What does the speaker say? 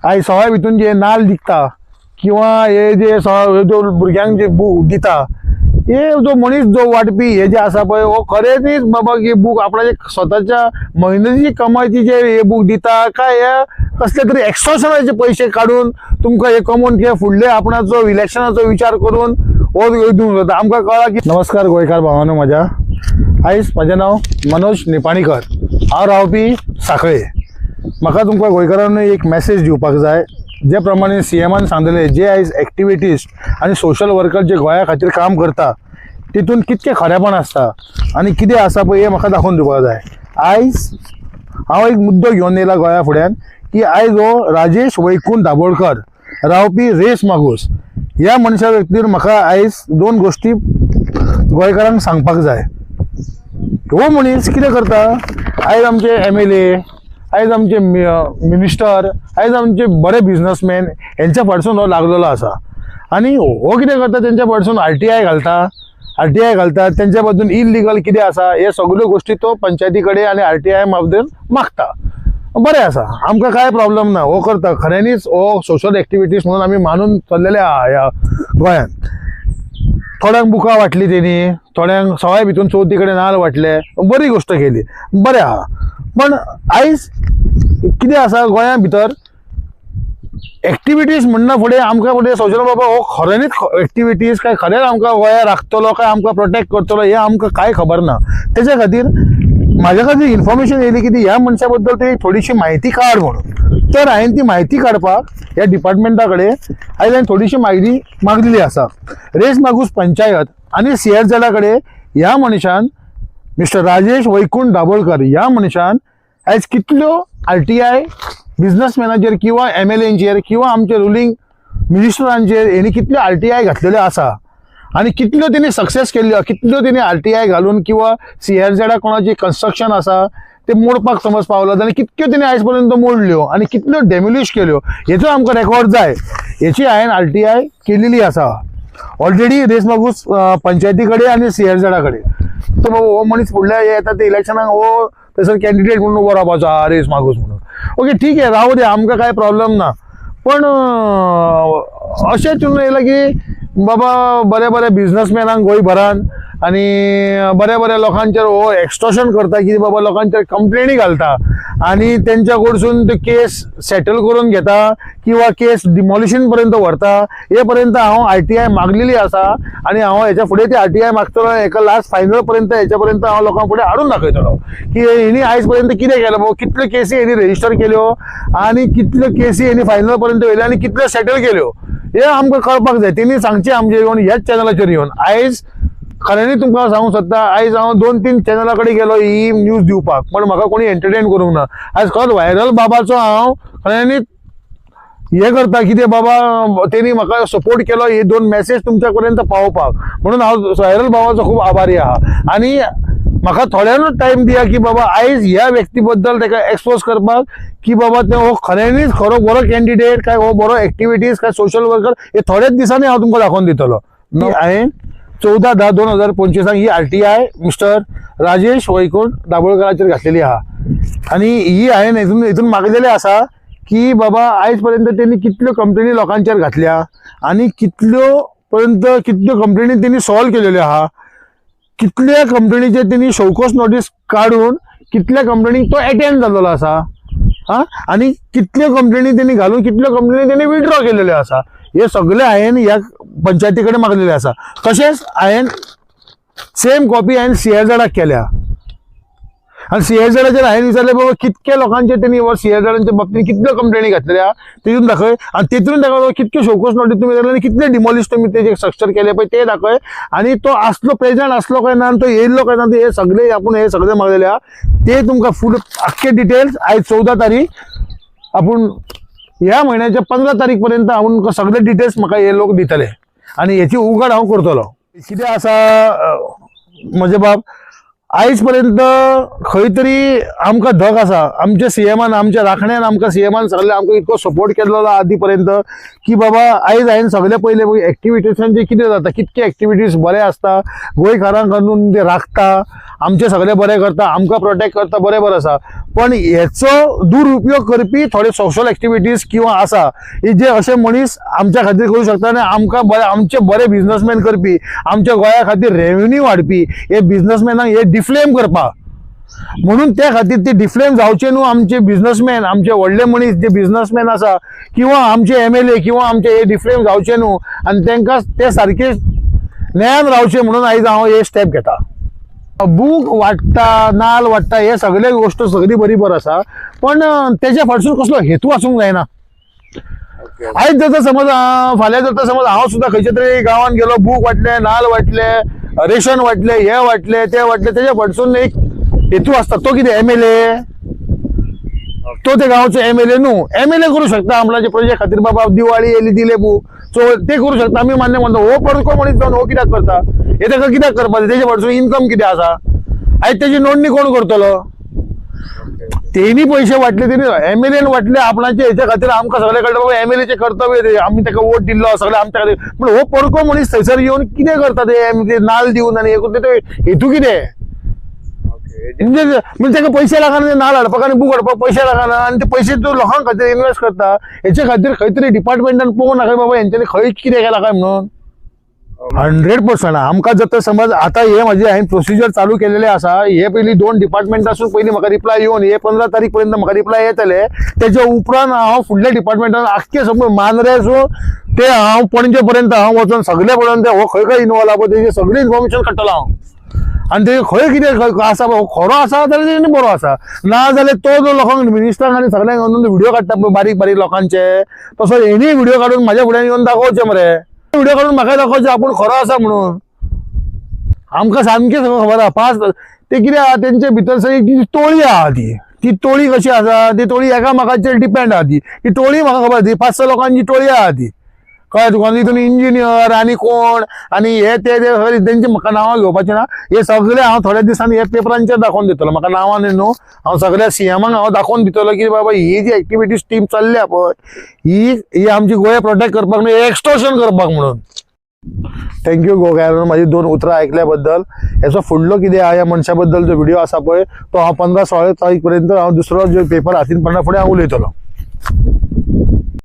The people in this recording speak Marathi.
आयज सवाय भितून जे नाल दिखता किंवा हे जे जो भुरग्यांक जे बूक दिता हे जो मनीस जो वाटपी हे जे आसा पळय हो खरेंच बाबा की बूक आपणाच्या स्वताच्या मेहनतीची कमाईची जे हे बूक दिता काय हे कसले तरी एक्स्ट्रॉशनाचे पैसे काढून तुमकां हे कमोवन किंवा फुडले आपणाचो इलेक्शनाचो विचार करून हो दिवंक जाता। आमकां कळ्ळा की नमस्कार गोंयकार भावांनो, म्हज्या आयज म्हजें नांव मनोज निपाणीकर, हांव रावपी सांखळे। म्हाका तुमकां गोंयकारांनो एक मॅसेज दिवपाक जाय। जे प्रमाणे सीएमान सांगलेले जे आयज एक्टिविटिस्ट आनी सोशल वर्कर जे गोंया खातीर काम करता तितून कितके खरेपण आसता आनी कितें आसा पळय हे म्हाका दाखोवन दिवपाक जाय। आयज हांव एक मुद्दो घेवन येयला गोंया फुड्यान की आयज हो राजेश वैकुंठ दाबोळकर रावपी रेस मागूस ह्या मनशा व्यक्तीर म्हाका आयज दोन गोष्टी गोंयकारांक सांगपाक जाय। हो मनीस कितें करता, आयज आमचे MLA, आयज आमचे मिनिस्टर, आयज आमचे बरे बिझनेसमॅन हेंच्या फाटसून हो लागलेलो आसा आनी हो कितें करता तेंच्या फाटसून RTI घालता तेंच्या बद्दल इलिगल कितें आसा हे सगळ्यो गोष्टी तो पंचायती कडेन आनी RTI मद्दल मागता। बरें आसा, आमकां कांय प्रॉब्लेम ना, हो करता खऱ्यांनीच हो सोशल एक्टिविटीज म्हणून आमी मानून चल्लेले आहा ह्या गोंयान। थोड्यांक बुकां वाटली तेणी, थोड्यांक सवाय भितून चवथी कडेन नाल्ल वाटले, बरी गोष्ट केली, बरें आहा। पण आयज कितें आसा गोंया भितर एक्टिविटीज म्हणना फुडें आमकां फुडें सोशल बाबा हो खऱ्यांनीच एक्टिविटीज काय खरेंच आमकां गोंया राखतलो काय आमकां प्रोटेक्ट करतलो हे आमकां कांय खबर ना। तेच्या खातीर म्हाज्या खातीर इन्फॉर्मेशन येयली की ह्या मनशा बद्दल ते थोडीशी म्हायती काड म्हणून। तर हांवें ती म्हायती काडपाक ह्या डिपार्टमेंटा कडेन आयज हांवें थोडीशी म्हायती मागलेली आसा। रेस मागूस पंचायत आनी CSZ कडेन ह्या मनशान मिस्टर राजेश वैकुंठ दाबोळकर ह्या मनशान आयज कितल्यो RTI बिझनेसमॅनाचेर किंवा MLAंचेर किंवा आमचे रुलींग मिनिस्टरांचेर हेणी कितल्यो RTI घातलेल्यो आसा आनी कितल्यो तेणी सक्सेस केल्ल्यो, कितल्यो तेणी RTI घालून किंवा CSZ कोणाची कन्स्ट्रक्शन आसा ते मोडपाक समज पावलो आनी कितक्यो तेणी आयज पर्यंत मोडल्यो आनी कितल्यो डेमोलिश केल्यो हेचो आमकां रेकॉर्ड जाय। हेची हांवें RTI केलेली आसा ऑलरेडी रेस मागूस पंचायती कडेन आनी CSZ कडेन। तर बाबा हो मनीस फुडल्या येता ते इलेक्शनाक हो थंयसर कॅन्डिडेट म्हणून उबो रावपाचो आहा रेस मागूस म्हणून। ओके ठीक आहे, राहू दे, आमकां कांय प्रॉब्लेम ना। पण अशें चिंतून येयलां की बाबा बरे बरे बिझनेसमॅनांक गोंयभरान आनी बऱ्या बऱ्या लोकांचेर हो एक्स्टॉर्शन करता की बाबा लोकांचेर कंप्लेनी घालता आनी तेंच्या कडसून ते केस सेटल करून घेता किंवा केस डिमॉलिशन पर्यंत व्हरता। हे पर्यंत हांव RTI मागलेली आसा आनी हांव हेच्या फुडें ती RTI मागतलो, हेका लास्ट फायनल पर्यंत हेच्या पर्यंत हांव लोकां फुडें हाडून दाखयतलो की हेणी आयज पर्यंत कितें केलें, बाबा कितल्यो केसी हेणी रजिस्टर केल्यो आनी कितल्यो केसी हेणी फायनल पर्यंत व्हेल्यो आनी कितल्यो सेटल केल्यो हे आमकां कळपाक जाय। तेणी सांगचें आमचे येवन ह्याच चॅनलाचेर येवन। आयज खऱ्यांनी तुमकां सांगूंक सोदता, आयज हांव 2-3 चॅनला कडेन गेलो ही न्यूज दिवपाक, पण म्हाका कोणी एंटरटेन करूंक ना। आयज खरोच व्हायरल बाबाचो हांव खऱ्यांनी हे करता कितें बाबा तेणी म्हाका सपोर्ट केलो ही 2 मॅसेज तुमच्या पर्यंत पावोवपाक, म्हणून हांव व्हायरल बाबाचो खूब आभारी आहा। आनी म्हाका थोड्यानूच टायम दिया की बाबा आयज ह्या व्यक्ती बद्दल ताका एक्सपोज करपाक की बाबा ते हो खऱ्यांनीच खरो बरो कॅन्डिडेट काय हो बरो एक्टिविटीज काय सोशल वर्कर हे थोड्याच दिसांनी हांव तुमकां दाखोवन दितलो। हांवें 14/10/2025 ही RTI मिस्टर राजेश वैकुंठ दाबोळकराचेर घातलेली आहा आनी ही हांवें हितून मागलेलें आसा की बाबा आयज पर्यंत तेणी कितल्यो कंप्लेनी लोकांचेर घातल्या आनी कितल्यो कंप्लेनी तेणी सॉल्व केलेल्यो आहा, कितल्या कंप्लेनीचेर तेणी शोकॉस नोटीस काढून कितल्या कंप्लेनीक तो अटेंड जाल्लो आसा आनी कितल्यो कंप्लेनी तेणी घालून कितल्यो कंप्लेनी तेणी विथड्रॉ केलेल्यो आसा हे सगळे हांवें ह्या पंचायती कडेन मागलेले आसा। तशेंच हांवें सेम कॉपी हांवें CSZ केल्या आनी CSZचेर हांवें विचारलें बाबा कितके लोकांचेर तेणी CSZच्या बाबतींत कितल्यो कंप्लेनी घातलेल्या तेतून दाखय आनी तेतून ताका कितक्यो शोकॉस नोटीस तुमी दिल्यो आनी कितले डिमॉलिश तुमी तेजे स्ट्रक्चर केले पळय ते दाखय आनी तो आसलो प्रेझेंट आसलो काय ना तो येयल्लो काय ना हे सगळे आपूण हे सगळे मागलेले आहा। ते तुमकां फूल आख्खे डिटेल्स आयज 14 तारीख आपूण ह्या म्हयन्याच्या 15 तारीख पर्यंत हांव सगळे डिटेल्स म्हाका हे लोक दितले आनी हेची उगड हांव करतलो। कितें आसा म्हजे बाब, आयज पर्यंत खंय तरी आमकां धक आसा आमच्या सीएमान आमच्या राखण्यान आमकां सीएमान सगळे आमकां इतको सपोर्ट केल्लो आदी पर्यंत की बाबा आयज हांवें सगळे पयले एक्टिविटीजांचे कितें जाता कितके एक्टिविटीज बरे आसता गोंयकारांक करून ते राखता आमचे सगळे बरे करता आमकां प्रोटेक्ट करता बरें आसा पण हेचो दुरुपयोग करपी थोडे सोशल एक्टिविटीज किंवा आसा जे असे मनीस आमच्या खातीर करूं शकता आनी आमकां बरे आमचे बरे बिझनेसमॅन करपी आमच्या गोंया खातीर रेव्हेन्यू वाडपी हे बिझनेसमॅनांक हे डिफ्लेम करपा म्हणून त्या खातीर ते डिफ्लेम जावचे न्हू आमचे बिझनेसमॅन आमचे व्हडले मनीस जे बिझनेसमॅन आसा किंवा आमचे MLA किंवा आमचे हे डिफ्लेम जावचे न्हू आनी तांकां ते सारखे न्यायान रावचे म्हणून आयज हांव हे स्टेप घेता बूक वाटता नाल वाटता हे सगळे गोष्ट सगळी बरोबर आसा पण तेच्या फाटसून कसलो हेतू आसूंक जायना आयज जर समज फाल्यां जर समज हांव सुद्दां खंयच्या तरी गांवांत गेलो बूक वाटले नाल वाटले रेशन वाटले हे वाटले ते वाटले तेच्या फाटसून एक हेतू आसता तो कितें MLA तो ते गांवचो MLA न्हू MLA करूं शकता आपणाच्या प्रोजेक्ट खातीर बाबा दिवाळी येयली दिले बूक सो ते करूं शकता आमी मान्य म्हणटा हो परको मनीस जावन हो कित्याक करता हे ताका कित्याक करपाचें तेच्या फाटसून इन्कम कितें आसा आयज तेजी नोंदणी कोण करतलो तेणी पैसे वाटले तेणी MLA वाटले आपणाचे हेच्या खातीर आमकां सगळे कळटा बाबा MLA चे कर्तव्य आमी ताका वोट दिल्लो सगळे आमच्या खातीर पूण हो परको मनीस थंयसर येवन कितें करता ते नाल दिवन आनी हे करून हेतू कितें म्हणजे ताका पैसे लागना नाल हाडपाक आनी बूक हाडपाक पैसे लागना आनी ते पैसे तो लोकांक खातीर इन्वेस्ट करता हेच्या खातीर खंय तरी डिपार्टमेंटान पळोवंक नाका बाबा हेंच्यांनी खंय कितें केला काय म्हणून 100% आमकां जर समज आता हे माझे हांवें प्रोसिजर चालू केलेले आसा हे पयली 2 डिपार्टमेंटासून पयली म्हाका रिप्लाय येवन हे 15 तारीख पर्यंत म्हाका रिप्लाय येतले तेच्या उपरांत हांव फुडल्या डिपार्टमेंटान आख्खे समज मांद्रेसून ते हांव पणजे पर्यंत हांव वचून सगळे पर्यंत हो खंय खंय इनवॉल्व आहा तेजे सगळें इन्फॉर्मेशन काडटलो हांव आनी ते खंय कितें आसा खरो आसा जाल्यार तेणी बरो आसा ना जाल्यार तो जो लोकांक मिनिस्टरांक आनी सगळ्यांक व्हिडिओ काडटा बारीक बारीक लोकांचे तसो हेणी व्हिडिओ काडून म्हाज्या फुड्यान येवन दाखोवचे मरे व्हिडिओ काडून म्हाका दाखोवचे आपूण खरो आसा म्हणून आमकां सामकें खबर आहा 5 ते कितें आहा तेंचे भितर सगळी टोळी आहा ती टोळी कशी आसा ती टोळी एकामेकाचेर डिपेंड आहा ती टोळी म्हाका खबर ती 5-6 लोकांची टोळी आहा ती कळ्ळें तुका तितून इंजिनियर आनी कोण आनी हे ते तेंची म्हाका नांवां घेवपाची ना हे सगळे हांव थोड्या दिसांनी हे पेपरांचेर दाखोवन दितलो म्हाका नांवां न्हू हांव सगळ्या CMांक हांव दाखोवन दितलो की बाबा ही जी एक्टिविटीज टीम चल्ल्या पळय ही आमची गोंय प्रोटेक्ट करपाक न्हू एक्सटॉर्शन करपाक म्हणून थँक्यू गोगायन माझी 2 उतरां ऐकल्या बद्दल हेचो फुडलो कितें आहा ह्या मनशा बद्दल जो व्हिडिओ आसा पळय तो हांव 15-16 तारीख पर्यंत हांव दुसरो जो पेपर हातीन पडना फुडें हांव उलयतलो